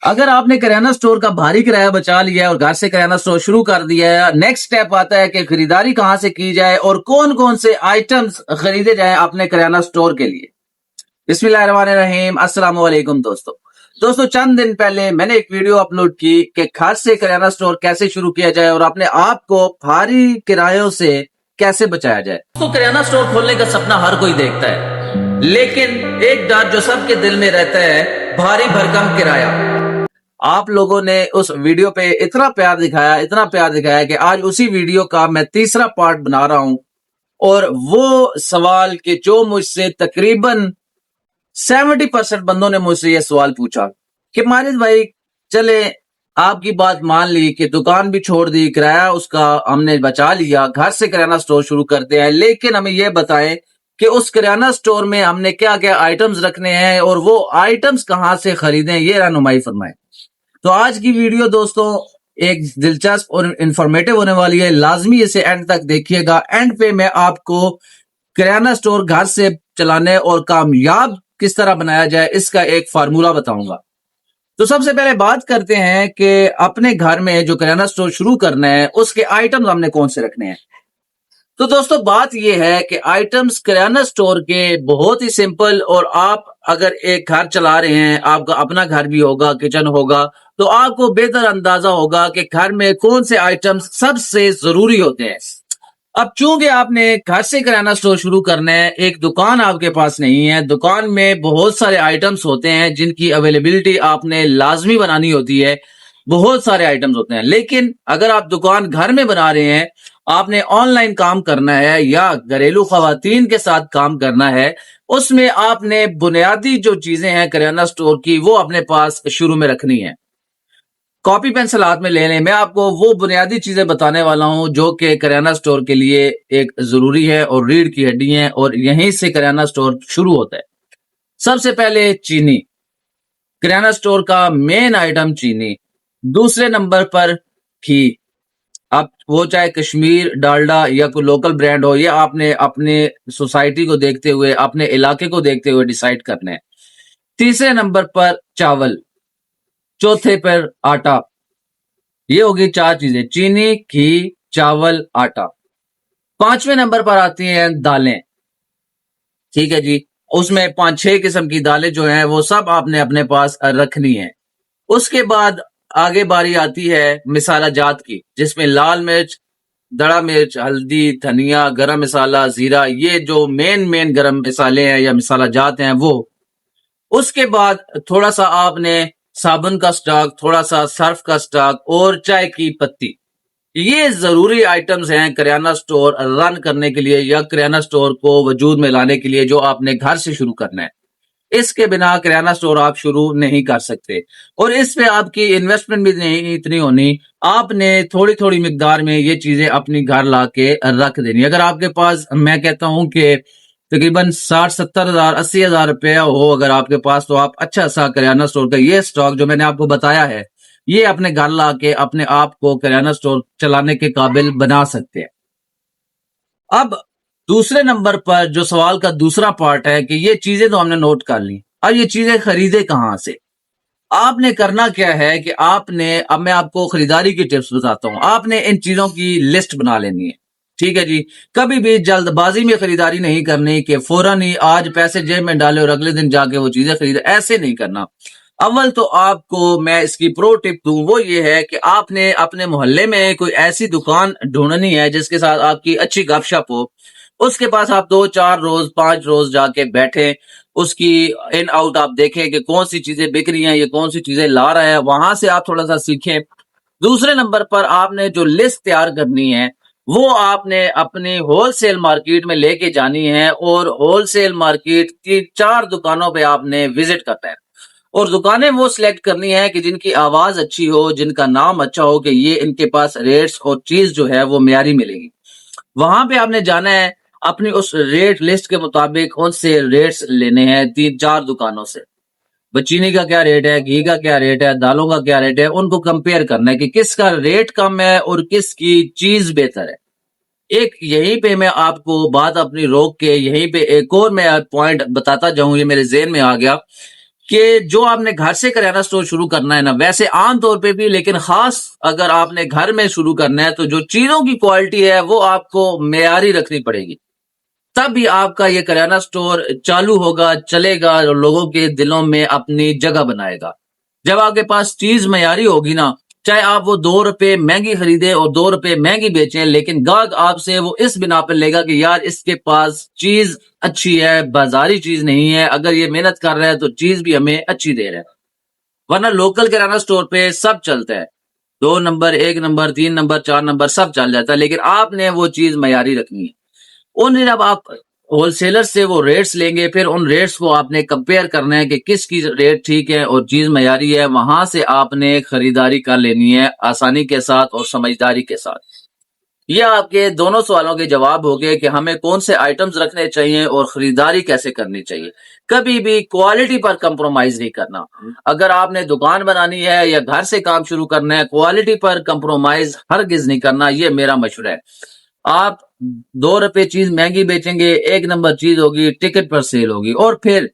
اگر آپ نے کریانہ سٹور کا بھاری کرایہ بچا لیا ہے اور گھر سے کریانہ سٹور شروع کر دیا ہے، نیکسٹ سٹیپ آتا ہے کہ خریداری کہاں سے کی جائے اور کون کون سے آئٹمز خریدے جائیں اپنے کریانہ سٹور کے لیے۔ بسم اللہ الرحمن الرحیم، السلام علیکم دوستو چند دن پہلے میں نے ایک ویڈیو اپلوڈ کی کہ گھر سے کریانہ سٹور کیسے شروع کیا جائے اور اپنے آپ کو بھاری کرایوں سے کیسے بچایا جائے۔ تو کریانہ سٹور کھولنے کا سپنا ہر کوئی دیکھتا ہے، لیکن ایک ڈر جو سب کے دل میں رہتا ہے، بھاری بھرکم کرایہ۔ آپ لوگوں نے اس ویڈیو پہ اتنا پیار دکھایا کہ آج اسی ویڈیو کا میں تیسرا پارٹ بنا رہا ہوں، اور وہ سوال کہ جو مجھ سے تقریباً 70% بندوں نے مجھ سے یہ سوال پوچھا کہ ماجد بھائی چلے آپ کی بات مان لی کہ دکان بھی چھوڑ دی، کرایہ اس کا ہم نے بچا لیا، گھر سے کریانہ سٹور شروع کرتے ہیں، لیکن ہمیں یہ بتائیں کہ اس کریانہ سٹور میں ہم نے کیا کیا آئٹمز رکھنے ہیں اور وہ آئٹمز کہاں سے خریدیں، یہ رہنمائی فرمائیں۔ تو آج کی ویڈیو دوستوں ایک دلچسپ اور انفارمیٹو ہونے والی ہے، لازمی اسے اینڈ تک دیکھیے گا۔ اینڈ پہ میں آپ کو کریانہ سٹور گھر سے چلانے اور کامیاب کس طرح بنایا جائے اس کا ایک فارمولہ بتاؤں گا۔ تو سب سے پہلے بات کرتے ہیں کہ اپنے گھر میں جو کریانہ سٹور شروع کرنا ہے اس کے آئٹمز ہم نے کون سے رکھنے ہیں۔ تو دوستو بات یہ ہے کہ آئٹمز کریانہ سٹور کے بہت ہی سمپل، اور آپ اگر ایک گھر چلا رہے ہیں، آپ کا اپنا گھر بھی ہوگا، کچن ہوگا، تو آپ کو بہتر اندازہ ہوگا کہ گھر میں کون سے آئٹمز سب سے ضروری ہوتے ہیں۔ اب چونکہ آپ نے گھر سے کریانہ سٹور شروع کرنا ہے، ایک دکان آپ کے پاس نہیں ہے، دکان میں بہت سارے آئٹمز ہوتے ہیں جن کی اویلیبلٹی آپ نے لازمی بنانی ہوتی ہے، بہت سارے آئٹمز ہوتے ہیں، لیکن اگر آپ دکان گھر میں بنا رہے ہیں، آپ نے آن لائن کام کرنا ہے یا گھریلو خواتین کے ساتھ کام کرنا ہے، اس میں آپ نے بنیادی جو چیزیں ہیں کریانہ سٹور کی وہ اپنے پاس شروع میں رکھنی ہے۔ کاپی پینسل ہاتھ میں لے لیں، میں آپ کو وہ بنیادی چیزیں بتانے والا ہوں جو کہ کریانہ سٹور کے لیے ایک ضروری ہے اور ریڑھ کی ہڈی ہیں، اور یہیں سے کریانہ سٹور شروع ہوتا ہے۔ سب سے پہلے چینی، کریانہ سٹور کا مین آئٹم چینی۔ دوسرے نمبر پر گھی، اب وہ چاہے کشمیر ڈالڈا یا کوئی لوکل برانڈ ہو، یہ آپ نے اپنے سوسائٹی کو دیکھتے ہوئے، اپنے علاقے کو دیکھتے ہوئے ڈیسائیڈ کرنا ہے۔ تیسرے نمبر پر چاول، چوتھے پر آٹا۔ یہ ہوگی چار چیزیں، چینی، گھی، چاول، آٹا۔ پانچویں نمبر پر آتی ہیں دالیں، ٹھیک ہے جی، اس میں 5-6 قسم کی دالیں جو ہیں وہ سب آپ نے اپنے پاس رکھنی ہیں۔ اس کے بعد آگے باری آتی ہے مسالہ جات کی، جس میں لال مرچ، دڑا مرچ، ہلدی، دھنیا، گرم مسالہ، زیرہ، یہ جو مین گرم مسالے ہیں یا مسالہ جات ہیں وہ۔ اس کے بعد تھوڑا سا آپ نے صابن کا سٹاک، تھوڑا سا سرف کا سٹاک اور چائے کی پتی۔ یہ ضروری آئٹمز ہیں کریانہ سٹور رن کرنے کے لیے یا کریانہ سٹور کو وجود میں لانے کے لیے، جو آپ نے گھر سے شروع کرنا ہے۔ اس کے بنا کریانہ سٹور آپ شروع نہیں کر سکتے، اور اس پہ آپ کی انویسٹمنٹ بھی نہیں اتنی ہونی، آپ نے تھوڑی تھوڑی مقدار میں یہ چیزیں اپنی گھر لا کے رکھ دینی۔ اگر آپ کے پاس، میں کہتا ہوں کہ تقریباً 60-70 ہزار 80 ہزار روپیہ ہو اگر آپ کے پاس، تو آپ اچھا سا کریانہ سٹور کا یہ سٹاک جو میں نے آپ کو بتایا ہے، یہ اپنے گھر لا کے اپنے آپ کو کریانہ سٹور چلانے کے قابل بنا سکتے ہیں۔ اب دوسرے نمبر پر جو سوال کا دوسرا پارٹ ہے کہ یہ چیزیں تو ہم نے نوٹ کر لی، اب یہ چیزیں خریدے کہاں سے؟ آپ نے کرنا کیا ہے کہ آپ نے، اب میں آپ کو خریداری کی ٹپس بتاتا ہوں، آپ نے ان چیزوں کی لسٹ بنا لینی ہے، ٹھیک ہے جی۔ کبھی بھی جلد بازی میں خریداری نہیں کرنی کہ فوراً ہی آج پیسے جیب میں ڈالے اور اگلے دن جا کے وہ چیزیں خریدے، ایسے نہیں کرنا۔ اول تو آپ کو میں اس کی پرو ٹپ دوں، وہ یہ ہے کہ آپ نے اپنے محلے میں کوئی ایسی دکان ڈھونڈنی ہے جس کے ساتھ آپ کی اچھی گپ شپ ہو، اس کے پاس آپ 2-4 روز 5 روز جا کے بیٹھیں، اس کی ان آؤٹ آپ دیکھیں کہ کون سی چیزیں بک رہی ہیں، یہ کون سی چیزیں لا رہا ہے، وہاں سے آپ تھوڑا سا سیکھیں۔ دوسرے نمبر پر آپ نے جو لسٹ تیار کرنی ہے وہ آپ نے اپنی ہول سیل مارکیٹ میں لے کے جانی ہے، اور ہول سیل مارکیٹ کی 4 دکانوں پہ آپ نے وزٹ کرنا ہے، اور دکانیں وہ سلیکٹ کرنی ہے کہ جن کی آواز اچھی ہو، جن کا نام اچھا ہو، کہ یہ ان کے پاس ریٹس اور چیز جو ہے وہ معیاری ملے گی۔ وہاں پہ آپ نے جانا ہے، اپنی اس ریٹ لسٹ کے مطابق ان سے ریٹس لینے ہیں 3-4 دکانوں سے۔ چینی کا کیا ریٹ ہے، گھی کا کیا ریٹ ہے، دالوں کا کیا ریٹ ہے، ان کو کمپیئر کرنا ہے کہ کس کا ریٹ کم ہے اور کس کی چیز بہتر ہے۔ ایک یہیں پہ میں آپ کو بات اپنی روک کے یہیں پہ ایک اور میں پوائنٹ بتاتا جاؤں، یہ میرے ذہن میں آ گیا کہ جو آپ نے گھر سے کریانہ سٹور شروع کرنا ہے نا، ویسے عام طور پہ بھی، لیکن خاص اگر آپ نے گھر میں شروع کرنا ہے تو جو چیزوں کی کوالٹی ہے وہ آپ کو معیاری رکھنی پڑے گی، تب ہی آپ کا یہ کریانہ سٹور چالو ہوگا، چلے گا اور لوگوں کے دلوں میں اپنی جگہ بنائے گا۔ جب آپ کے پاس چیز معیاری ہوگی نا، چاہے آپ وہ 2 روپے مہنگی خریدیں اور 2 روپے مہنگی بیچیں، لیکن گاہک آپ سے وہ اس بنا پر لے گا کہ یار اس کے پاس چیز اچھی ہے، بازاری چیز نہیں ہے، اگر یہ محنت کر رہا ہے تو چیز بھی ہمیں اچھی دے رہا ہے۔ ورنہ لوکل کریانہ سٹور پہ سب چلتا ہے، 2 نمبر، 1 نمبر، 3 نمبر، 4 نمبر سب چل جاتا ہے، لیکن آپ نے وہ چیز معیاری رکھنی ہے۔ ان جب آپ ہول سیلر سے وہ ریٹس لیں گے، پھر ان ریٹس کو آپ نے کمپیئر کرنا ہے کہ کس کی ریٹ ٹھیک ہے اور چیز معیاری ہے، وہاں سے آپ نے خریداری کر لینی ہے آسانی کے ساتھ اور سمجھداری کے ساتھ۔ یہ آپ کے دونوں سوالوں کے جواب ہو گئے کہ ہمیں کون سے آئٹمز رکھنے چاہیے اور خریداری کیسے کرنی چاہیے۔ کبھی بھی کوالٹی پر کمپرومائز نہیں کرنا۔ اگر آپ نے دکان بنانی ہے یا گھر سے کام شروع کرنا ہے، کوالٹی پر کمپرومائز ہرگز نہیں کرنا، یہ میرا مشورہ ہے۔ آپ 2 روپے چیز مہنگی بیچیں گے، 1 نمبر چیز ہوگی، ٹکٹ پر سیل ہوگی، اور پھر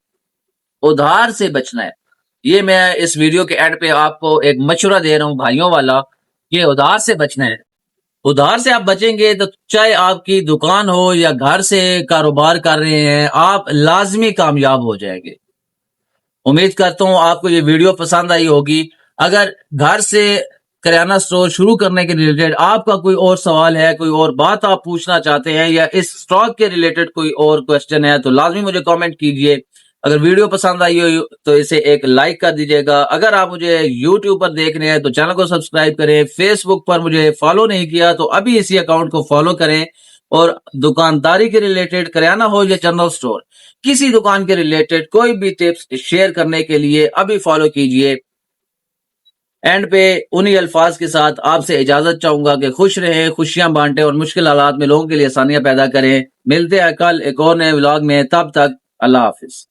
ادھار سے بچنا ہے۔ یہ میں اس ویڈیو کے اینڈ پہ آپ کو ایک مشورہ دے رہا ہوں بھائیوں والا، کہ ادھار سے بچنا ہے۔ ادھار سے آپ بچیں گے تو چاہے آپ کی دکان ہو یا گھر سے کاروبار کر رہے ہیں، آپ لازمی کامیاب ہو جائیں گے۔ امید کرتا ہوں آپ کو یہ ویڈیو پسند آئی ہوگی۔ اگر گھر سے کریانہ سٹور شروع کرنے کے ریلیٹڈ آپ کا کوئی اور سوال ہے، کوئی اور بات آپ پوچھنا چاہتے ہیں، یا اس سٹاک کے ریلیٹڈ کوئی اور کوسچن ہے تو لازمی مجھے کامنٹ کیجئے۔ اگر ویڈیو پسند آئی ہو تو اسے ایک لائک کر دیجئے گا۔ اگر آپ مجھے یوٹیوب پر دیکھ رہے ہیں تو چینل کو سبسکرائب کریں۔ فیس بک پر مجھے فالو نہیں کیا تو ابھی اسی اکاؤنٹ کو فالو کریں، اور دکانداری کے ریلیٹڈ، کریانہ ہو یا جنرل سٹور، کسی دکان کے ریلیٹڈ کوئی بھی ٹپس شیئر کرنے کے لیے ابھی فالو کیجئے۔ اینڈ پہ انہی الفاظ کے ساتھ آپ سے اجازت چاہوں گا کہ خوش رہیں، خوشیاں بانٹیں اور مشکل حالات میں لوگوں کے لیے آسانیاں پیدا کریں۔ ملتے ہیں کل ایک اور نئے ولاگ میں، تب تک اللہ حافظ۔